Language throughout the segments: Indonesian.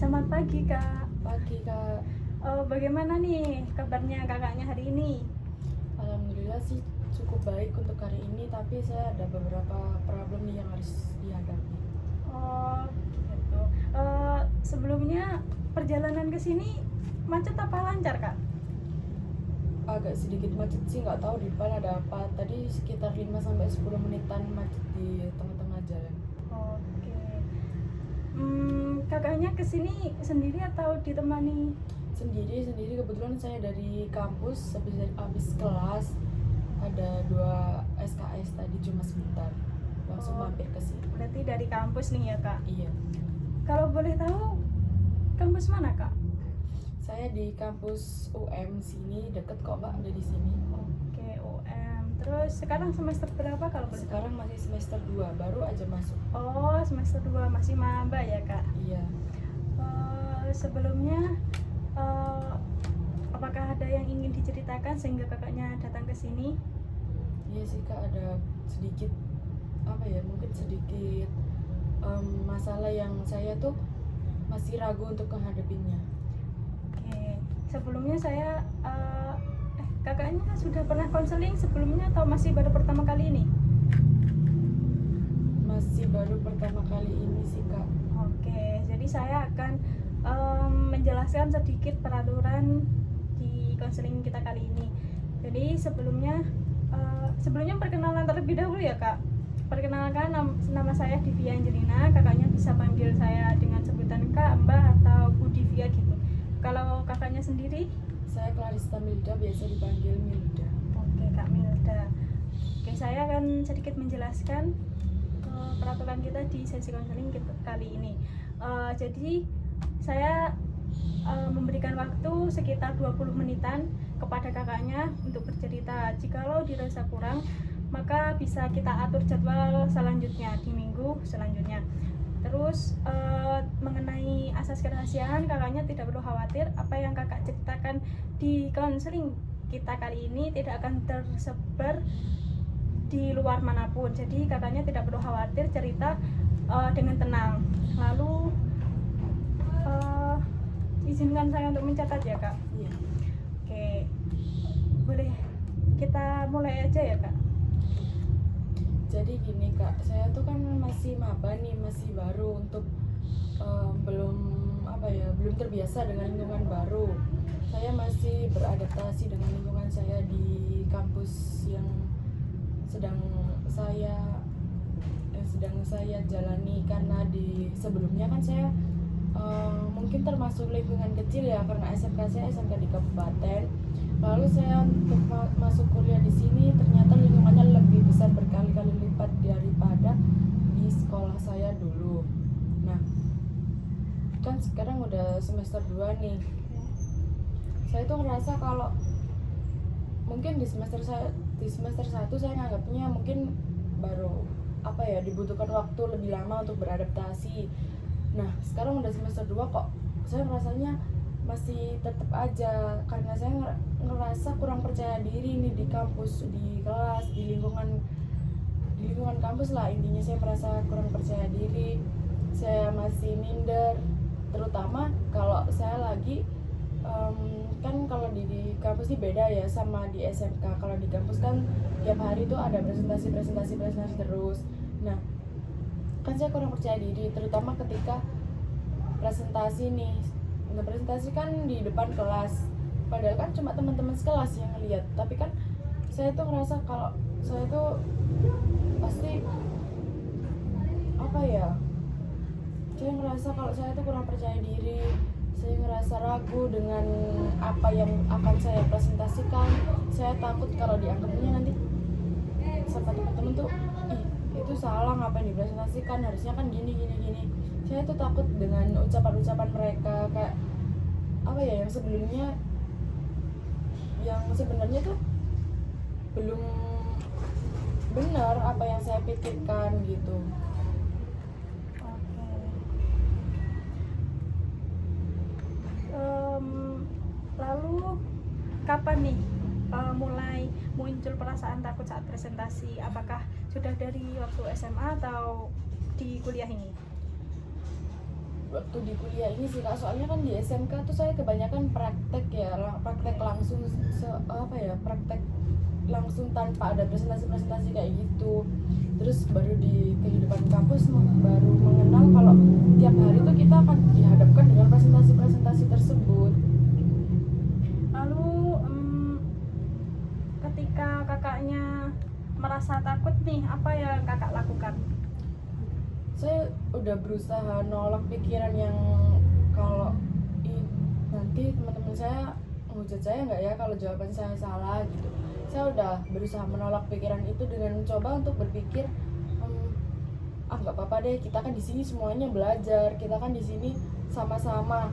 Selamat pagi Kak. Pagi Kak, Bagaimana nih kabarnya kakaknya hari ini? alhamdulillah sih cukup baik untuk hari ini, tapi saya ada beberapa problem nih yang harus dihadapi. Oh gitu. Sebelumnya perjalanan ke sini macet apa lancar Kak? Agak sedikit macet sih, nggak tahu di depan ada apa. Tadi sekitar 5-10 menitan macet di tengah-tengah jalan. Oke. Kakaknya ke sini sendiri atau ditemani? Sendiri kebetulan saya dari kampus habis kelas ada 2 SKS tadi cuma sebentar. Langsung Oh, mampir ke sini. berarti dari kampus nih ya Kak. Iya. Kalau boleh tahu kampus mana Kak? Saya di kampus UM sini, deket kok Mbak, dari sini. Oke, UM. Terus sekarang semester berapa kalau boleh tahu? Sekarang masih semester 2, baru aja masuk. Oh, semester 2 masih maba ya Kak. Iya. Sebelumnya apakah ada yang ingin diceritakan sehingga kakaknya datang ke sini? Iya sih Kak, ada sedikit mungkin sedikit masalah yang saya tuh masih ragu untuk menghadapinya. Oke, sebelumnya saya kakaknya sudah pernah konseling sebelumnya atau masih baru pertama kali ini? Masih baru pertama kali ini sih Kak. Oke, jadi saya akan menjelaskan sedikit peraturan di konseling kita kali ini. Jadi sebelumnya perkenalan terlebih dahulu ya Kak. Perkenalkan, nama saya Divya Angelina. Kakaknya bisa panggil saya dengan sebutan Kak, Mbak, atau Bu Divya gitu. Kalau kakaknya sendiri? Saya Clarista Milda, biasa dipanggil Milda. Oke, Kak Milda. Oke, saya akan sedikit menjelaskan peraturan kita di sesi konseling kali ini. Jadi saya memberikan waktu sekitar 20 menitan kepada kakaknya untuk bercerita. Jikalau dirasa kurang, maka bisa kita atur jadwal selanjutnya di minggu selanjutnya. Terus mengenai asas kerahasiaan, kakaknya tidak perlu khawatir. Apa yang kakak ceritakan di konseling kita kali ini tidak akan tersebar di luar manapun. Jadi kakaknya tidak perlu khawatir, cerita dengan tenang. Lalu izinkan saya untuk mencatat ya Kak. Iya. Oke, boleh kita mulai aja ya Kak. Jadi gini Kak, saya tuh kan masih maba nih, masih baru untuk belum terbiasa dengan lingkungan baru. Saya masih beradaptasi dengan lingkungan saya di kampus yang sedang saya jalani, karena di sebelumnya kan saya mungkin termasuk lingkungan kecil ya, karena SMK saya SMK di kabupaten. Lalu saya untuk masuk kuliah di sini ternyata lingkungannya lebih besar berkali-kali lipat daripada di sekolah saya dulu. Nah, kan sekarang udah semester 2 nih. Saya tuh ngerasa kalau mungkin di semester 1 saya nganggapnya mungkin baru dibutuhkan waktu lebih lama untuk beradaptasi. Nah, sekarang udah semester 2 kok saya rasanya masih tetap aja, karena saya ngerasa kurang percaya diri nih di kampus, di kelas, di lingkungan kampus lah. Intinya saya merasa kurang percaya diri, saya masih minder, terutama kalau saya lagi kan kalau di kampus ini beda ya sama di SMK. Kalau di kampus kan tiap hari tuh ada presentasi terus. Nah, kan saya kurang percaya diri, terutama ketika presentasi nih. Nggak presentasi kan di depan kelas, padahal kan cuma teman-teman sekelas yang ngeliat, tapi kan saya tuh ngerasa kalau saya tuh pasti saya ngerasa kalau saya tuh kurang percaya diri. Saya ngerasa ragu dengan apa yang akan saya presentasikan. Saya takut kalau dianggapnya nanti sama teman-teman tuh, itu salah, ngapain dipresentasikan, harusnya kan gini. Saya tuh takut dengan ucapan-ucapan mereka, kayak yang sebenarnya tuh belum benar apa yang saya pikirkan gitu. Oke. Lalu kapan nih mulai muncul perasaan takut saat presentasi? Apakah sudah dari waktu SMA atau di kuliah ini? waktu di kuliah ini sih Kak, soalnya kan di SMK tuh saya kebanyakan praktek ya, praktek langsung praktek langsung tanpa ada presentasi-presentasi kayak gitu. Terus baru di kehidupan kampus baru mengenal kalau tiap hari tuh kita akan dihadapkan dengan presentasi-presentasi tersebut. Lalu ketika kakaknya merasa takut nih, apa yang kakak lakukan? Saya udah berusaha nolak pikiran yang kalau nanti teman-teman saya menghujat saya nggak ya kalau jawaban saya salah gitu. Saya udah berusaha menolak pikiran itu dengan mencoba untuk berpikir nggak apa-apa deh, kita kan di sini semuanya belajar, kita kan di sini sama-sama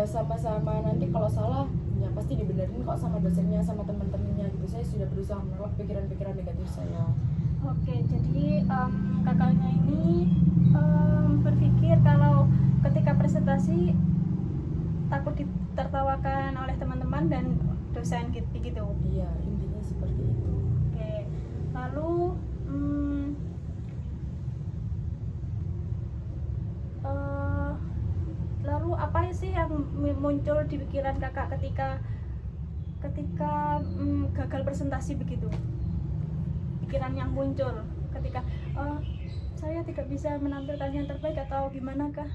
sama-sama nanti kalau salah ya pasti dibenerin kok sama dosennya sama teman-temannya gitu. Saya sudah berusaha menolak pikiran-pikiran negatif saya. Oke, jadi kakaknya ini berpikir kalau ketika presentasi takut ditertawakan oleh teman-teman dan dosen gitu. Iya, intinya seperti itu. Oke, lalu lalu apa sih yang muncul di pikiran kakak ketika gagal presentasi begitu? Pikiran yang muncul ketika saya tidak bisa menampilkan yang terbaik atau gimana kah?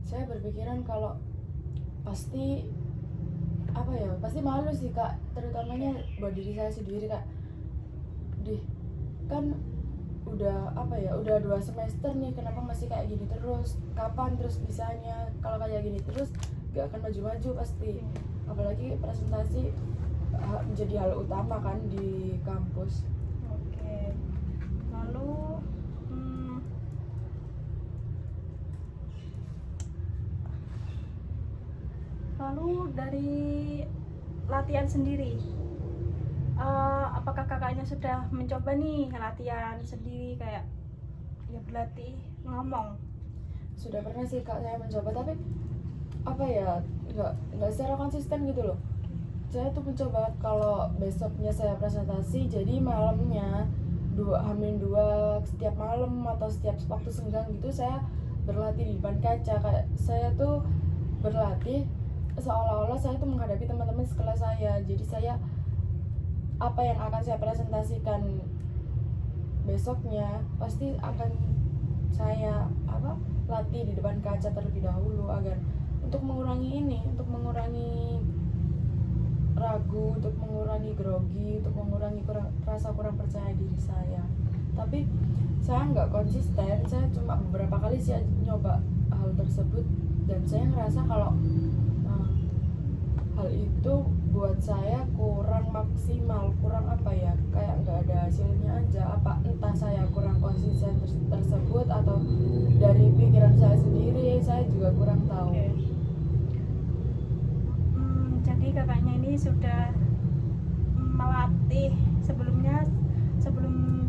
Saya berpikiran kalau pasti malu sih Kak, terutamanya buat diri saya sendiri Kak. Kan udah 2 semester nih, kenapa masih kayak gini terus, kapan terus bisanya? Kalau kayak gini terus gak akan maju-maju pasti, apalagi presentasi menjadi hal utama kan di kampus. Oke, lalu dari latihan sendiri, apakah kakaknya sudah mencoba nih latihan sendiri kayak ya berlatih ngomong? Sudah pernah sih Kak saya mencoba, tapi nggak secara konsisten gitu loh. Saya tuh mencoba kalau besoknya saya presentasi, jadi malamnya Hamin 2 setiap malam atau setiap waktu senggang gitu saya berlatih di depan kaca. Kayak saya tuh berlatih seolah-olah saya tuh menghadapi teman-teman sekelas saya. Jadi saya apa yang akan saya presentasikan besoknya pasti akan saya latih di depan kaca terlebih dahulu, agar untuk mengurangi ragu, untuk mengurangi grogi, untuk mengurangi rasa kurang percaya diri saya. Tapi saya nggak konsisten, saya cuma beberapa kali sih nyoba hal tersebut, dan saya ngerasa kalau hal itu buat saya kurang maksimal, kayak nggak ada hasilnya aja. Entah saya kurang konsisten tersebut atau dari pikiran saya sendiri, saya juga kurang tahu. Okay. Jadi kakaknya ini sudah melatih sebelum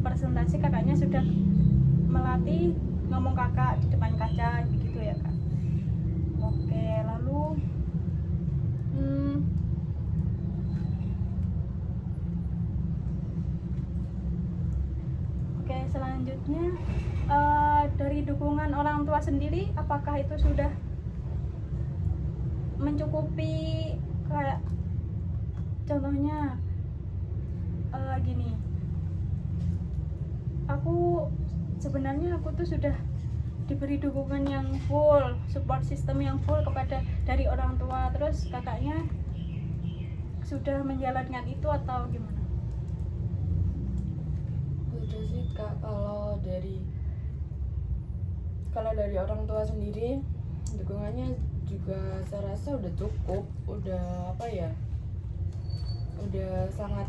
presentasi, kakaknya sudah melatih ngomong kakak di depan kaca begitu ya Kak? Oke, lalu selanjutnya dari dukungan orang tua sendiri, apakah itu sudah mencukupi? Kayak contohnya gini, aku tuh sudah diberi dukungan yang full, support system yang full dari orang tua, terus kakaknya sudah menjalankan itu atau gimana? Udah sih Kak, kalau dari orang tua sendiri dukungannya juga saya rasa udah cukup, udah sangat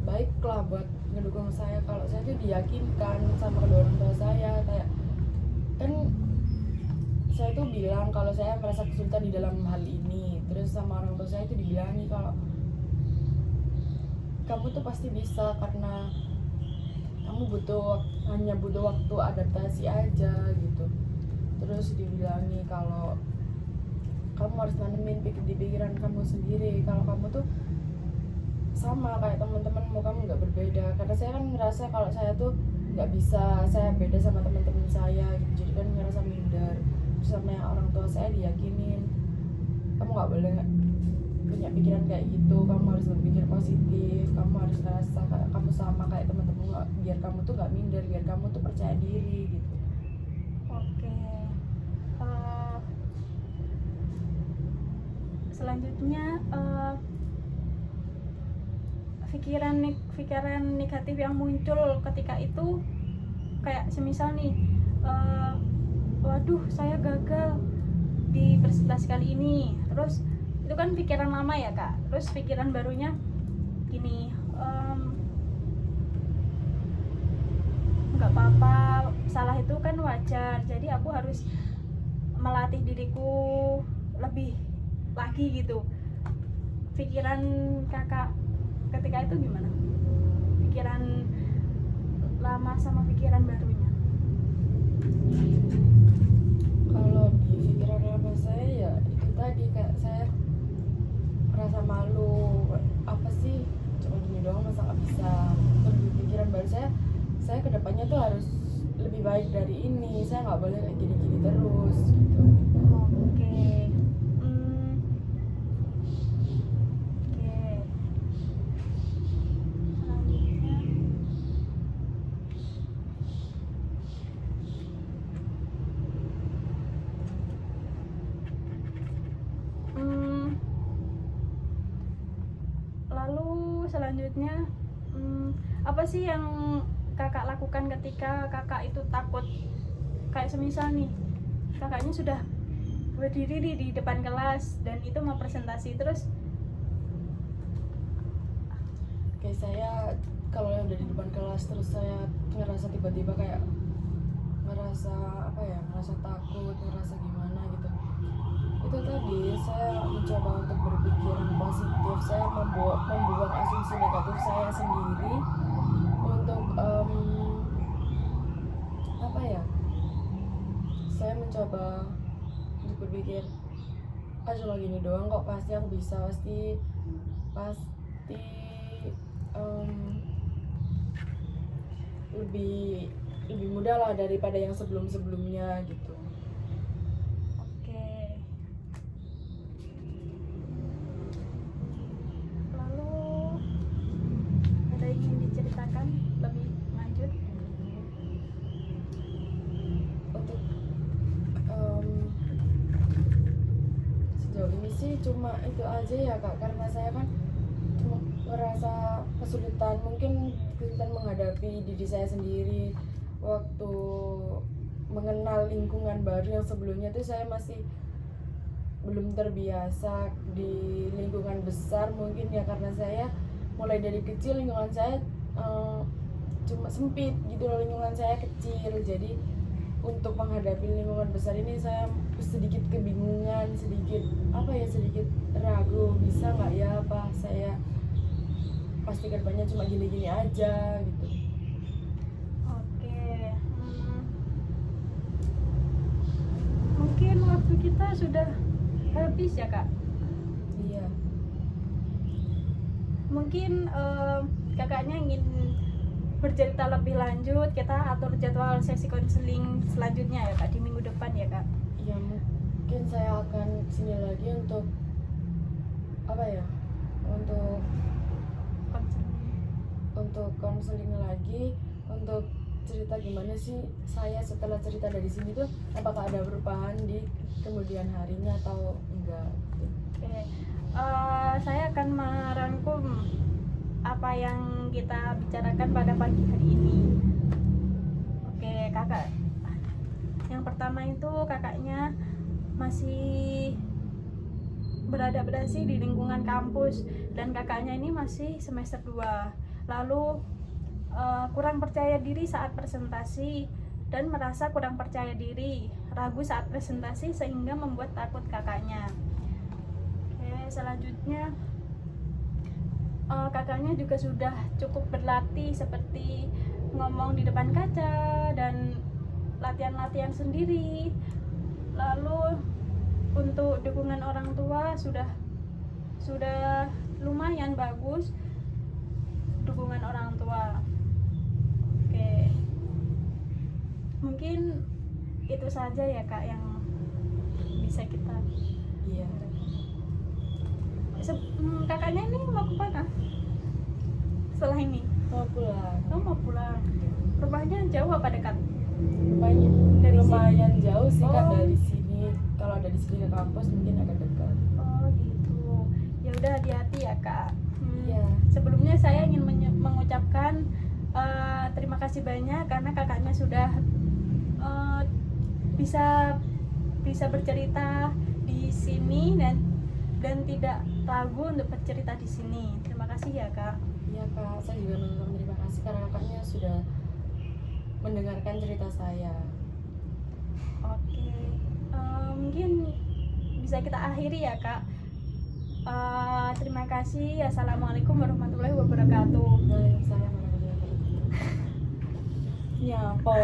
baik lah buat ngedukung saya. Kalau saya tuh diyakinkan sama kedua orang tua saya, kayak kan saya tuh bilang kalau saya merasa kesulitan di dalam hal ini, terus sama orang tua saya itu dibilangi kalau kamu tuh pasti bisa, karena kamu hanya butuh waktu adaptasi aja gitu. Terus dibilangi kalau kamu harus nanemin di pikiran kamu sendiri kalau kamu tuh sama kayak teman-temanmu, kamu nggak berbeda. Karena saya kan ngerasa kalau saya tuh nggak bisa, saya beda sama teman-teman saya gitu, jadi kan ngerasa minder. sama orang tua saya diyakinin, kamu nggak boleh punya pikiran kayak gitu, kamu harus berpikir positif, kamu harus ngerasa kayak kamu sama kayak teman-teman, biar kamu tuh nggak minder, biar kamu tuh percaya diri gitu. Oke. Eh, Selanjutnya pikiran negatif yang muncul ketika itu kayak semisal nih, waduh saya gagal di presentasi kali ini, terus itu kan pikiran lama ya kak, terus pikiran barunya gini, nggak apa-apa, salah itu kan wajar, jadi aku harus melatih diriku lebih lagi gitu. Pikiran kakak ketika itu gimana? Pikiran lama sama pikiran barunya? Kalau di pikiran lama saya ya itu tadi, kayak saya merasa malu, apa sih cuma gini doang masa nggak bisa. Terus di pikiran baru saya kedepannya tuh harus lebih baik dari ini, saya nggak boleh kayak gini-gini terus gitu. Oke. Oke. Selanjutnya, lalu selanjutnya, apa sih yang kakak lakukan ketika kakak itu takut? Kayak semisal nih, kakaknya sudah berdiri di depan kelas dan itu mau presentasi, terus Kayak saya kalau yang udah di depan kelas terus saya ngerasa tiba-tiba kayak ngerasa apa ya, ngerasa takut, ngerasa gimana gitu. Itu tadi saya mencoba untuk berpikiran positif, saya membuang asumsi negatif saya sendiri untuk apa ya, saya mencoba untuk berpikir cuma gini doang kok, pasti aku bisa, pasti lebih mudah lah daripada yang sebelumnya gitu. oke. Lalu ada yang ingin diceritakan lebih lanjut? Untuk sejauh ini sih cuma itu aja ya kak, karena saya kan merasa kesulitan menghadapi diri saya sendiri waktu mengenal lingkungan baru yang sebelumnya tuh saya masih belum terbiasa di lingkungan besar. Mungkin ya karena saya mulai dari kecil lingkungan saya cuma sempit gitu loh, lingkungan saya kecil, jadi untuk menghadapi lingkungan besar ini saya sedikit kebingungan, sedikit ragu, bisa nggak ya apa saya pasti kedepannya cuma gini-gini aja gitu. Oke. Mungkin waktu kita sudah habis ya kak. Iya. Mungkin kakaknya ingin bercerita lebih lanjut, kita atur jadwal sesi konseling selanjutnya ya kak, di minggu depan ya kak. Ya mungkin saya akan sini lagi untuk apa ya, untuk konseling lagi, untuk cerita gimana sih saya setelah cerita dari sini tuh, apakah ada perubahan di kemudian harinya atau enggak. Oke. Saya akan merangkum apa yang kita bicarakan pada pagi hari ini. Oke kakak, yang pertama itu kakaknya masih beradaptasi di lingkungan kampus dan kakaknya ini masih semester 2. Lalu kurang percaya diri saat presentasi dan merasa kurang percaya diri, ragu saat presentasi sehingga membuat takut kakaknya. Oke, selanjutnya kakaknya juga sudah cukup berlatih seperti ngomong di depan kaca dan latihan-latihan sendiri. Lalu untuk dukungan orang tua sudah lumayan bagus, dukungan orang tua. Oke, mungkin itu saja ya kak yang Iya. Kakaknya ini mau kemana setelah ini? Mau pulang. Oh, mau pulang. Rumahnya jauh apa dekat? Lumayan jauh sih Kak Oh. dari sini. Kalau dari sini ke kampus mungkin agak dekat. Oh gitu. Ya udah, hati-hati ya Kak. Iya. Sebelumnya saya ingin mengucapkan terima kasih banyak karena kakaknya sudah bisa bercerita di sini dan tidak ragu untuk bercerita di sini. Terima kasih ya Kak. Iya Kak, saya juga mengucapkan terima kasih karena kakaknya sudah mendengarkan cerita saya. Oke, mungkin bisa kita akhiri ya Kak. Terima kasih. Assalamualaikum warahmatullahi wabarakatuh. Waalaikumsalam warahmatullahi wabarakatuh. Nyapa.